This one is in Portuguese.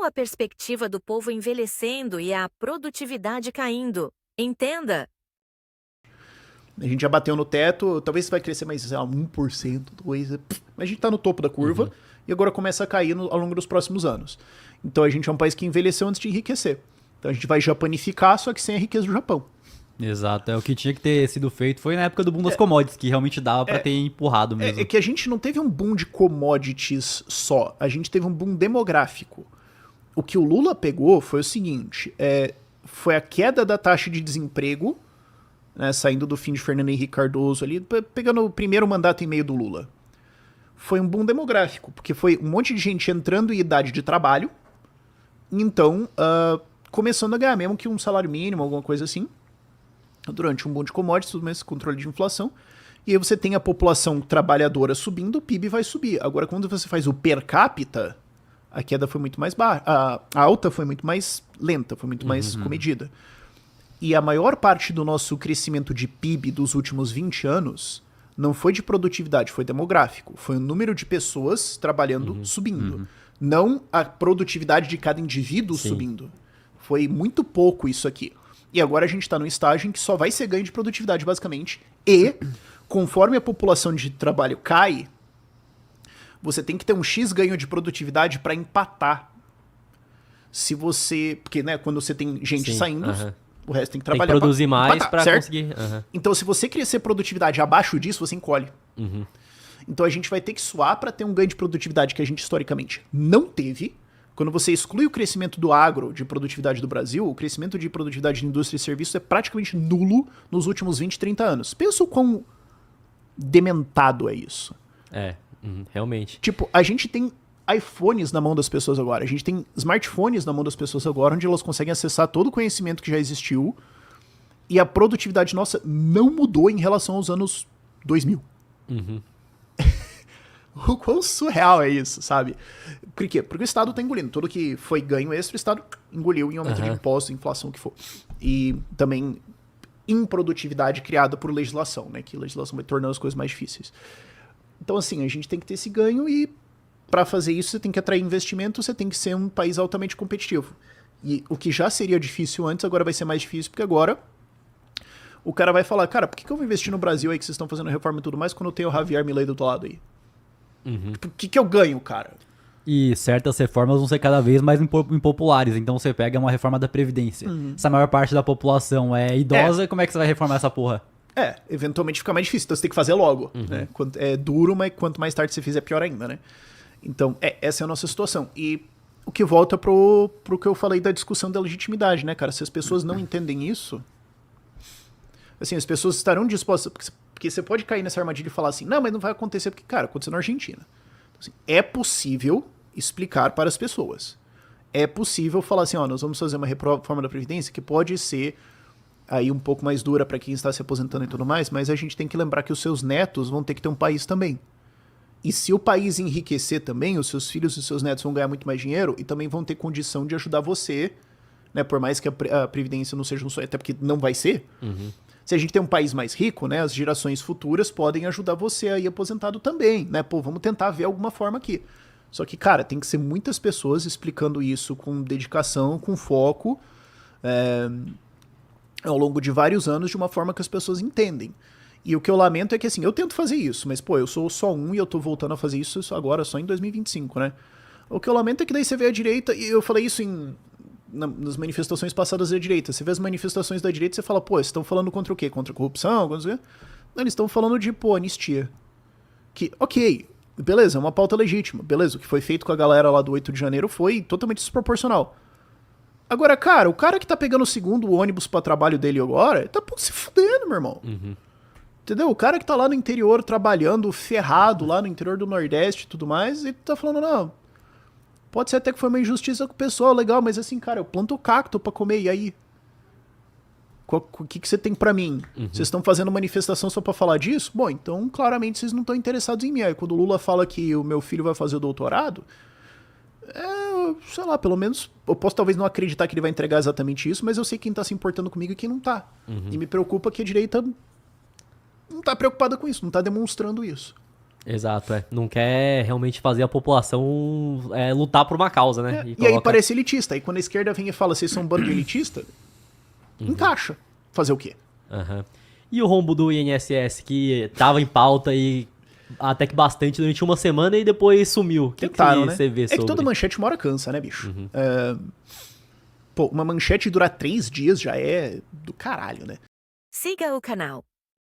a perspectiva do povo envelhecendo e a produtividade caindo. Entenda. A gente já bateu no teto, talvez vai crescer mais, sei lá, 1%, 2%, mas a gente tá no topo da curva e agora começa a cair ao longo dos próximos anos. Então a gente é um país que envelheceu antes de enriquecer. Então a gente vai japanificar, só que sem a riqueza do Japão. Exato, é o que tinha que ter sido feito. Foi na época do boom das commodities, que realmente dava pra ter empurrado mesmo. É que a gente não teve um boom de commodities só, a gente teve um boom demográfico. O que o Lula pegou foi o seguinte, foi a queda da taxa de desemprego, né, saindo do fim de Fernando Henrique Cardoso ali, pegando o primeiro mandato e meio do Lula. Foi um boom demográfico, porque foi um monte de gente entrando em idade de trabalho, então começando a ganhar mesmo que um salário mínimo, alguma coisa assim, durante um boom de commodities, tudo mais, controle de inflação. E aí você tem a população trabalhadora subindo, o PIB vai subir. Agora, quando você faz o per capita, a queda foi muito mais baixa, a alta foi muito mais lenta, foi muito mais comedida. E a maior parte do nosso crescimento de PIB dos últimos 20 anos não foi de produtividade, foi demográfico. Foi o número de pessoas trabalhando subindo. Não a produtividade de cada indivíduo subindo. Foi muito pouco isso aqui. E agora a gente está num estágio em que só vai ser ganho de produtividade, basicamente. E, conforme a população de trabalho cai, você tem que ter um X ganho de produtividade para empatar. Se você... Porque, né, quando você tem gente saindo, o resto tem que trabalhar. Tem que produzir mais para certo? conseguir. Então, se você crescer produtividade abaixo disso, você encolhe. Então, a gente vai ter que suar para ter um ganho de produtividade que a gente historicamente não teve. Quando você exclui o crescimento do agro de produtividade do Brasil, o crescimento de produtividade de indústria e serviços é praticamente nulo nos últimos 20, 30 anos. Pensa o quão dementado é isso. Realmente. Tipo, a gente tem iPhones na mão das pessoas agora, a gente tem smartphones na mão das pessoas agora, onde elas conseguem acessar todo o conhecimento que já existiu, e a produtividade nossa não mudou em relação aos anos 2000. O quão surreal é isso, sabe? Por quê? Porque o Estado tá engolindo. Tudo que foi ganho extra, o Estado engoliu em aumento de impostos, inflação, o que for. E também improdutividade criada por legislação, né? Que legislação vai tornando as coisas mais difíceis. Então, assim, a gente tem que ter esse ganho e para fazer isso você tem que atrair investimento, você tem que ser um país altamente competitivo. E o que já seria difícil antes, agora vai ser mais difícil, porque agora o cara vai falar, cara, por que eu vou investir no Brasil aí que vocês estão fazendo reforma e tudo mais quando tem o Javier Milei do outro lado aí? Tipo, o que eu ganho, cara? E certas reformas vão ser cada vez mais impopulares. Então você pega uma reforma da Previdência. Se a maior parte da população é idosa, como é que você vai reformar essa porra? Eventualmente fica mais difícil. Então você tem que fazer logo. Né? É duro, mas quanto mais tarde você fizer, pior ainda, né? Então, essa é a nossa situação. E o que volta pro que eu falei da discussão da legitimidade, né, cara? Se as pessoas não entendem isso, assim, as pessoas estarão dispostas... Porque você pode cair nessa armadilha e falar assim, não, mas não vai acontecer porque, cara, aconteceu na Argentina. Então, assim, é possível explicar para as pessoas. É possível falar assim, ó, nós vamos fazer uma reforma da Previdência que pode ser aí um pouco mais dura para quem está se aposentando e tudo mais, mas a gente tem que lembrar que os seus netos vão ter que ter um país também. E se o país enriquecer também, os seus filhos e os seus netos vão ganhar muito mais dinheiro e também vão ter condição de ajudar você, né, por mais que a Previdência não seja um sonho, até porque não vai ser. Se a gente tem um país mais rico, né, as gerações futuras podem ajudar você aí aposentado também, né? Pô, vamos tentar ver alguma forma aqui. Só que, cara, tem que ser muitas pessoas explicando isso com dedicação, com foco, ao longo de vários anos, de uma forma que as pessoas entendem. E o que eu lamento é que, assim, eu tento fazer isso, mas, pô, eu sou só um e eu tô voltando a fazer isso agora, só em 2025, né? O que eu lamento é que daí você vê a direita, e eu falei isso nas manifestações passadas da direita. Você vê as manifestações da direita e você fala, pô, eles estão falando contra o quê? Contra a corrupção? Contra o quê? Não, eles estão falando de, pô, anistia. Que, ok, beleza, é uma pauta legítima. Beleza, o que foi feito com a galera lá do 8 de janeiro foi totalmente desproporcional. Agora, cara, o cara que tá pegando o segundo ônibus pra trabalho dele agora, tá se fudendo, meu irmão. Entendeu? O cara que tá lá no interior trabalhando, ferrado, lá no interior do Nordeste e tudo mais, e tá falando, não, pode ser até que foi uma injustiça com o pessoal, legal, mas assim, cara, eu planto cacto pra comer, e aí? O que você tem pra mim? Vocês estão fazendo manifestação só pra falar disso? Bom, então claramente vocês não estão interessados em mim. Aí quando o Lula fala que o meu filho vai fazer o doutorado, sei lá, pelo menos eu posso talvez não acreditar que ele vai entregar exatamente isso, mas eu sei quem tá se importando comigo e quem não tá. E me preocupa que a direita não tá preocupada com isso, não tá demonstrando isso. Exato, não quer realmente fazer a população lutar por uma causa, né? E aí parece elitista. Aí quando a esquerda vem e fala, vocês são um bando de elitista, encaixa. Fazer o quê? E o rombo do INSS, que tava em pauta e até que bastante durante uma semana e depois sumiu. O que você vê sobre? É que toda manchete uma hora cansa, né, bicho? Pô, uma manchete durar 3 dias já é do caralho, né? Siga o canal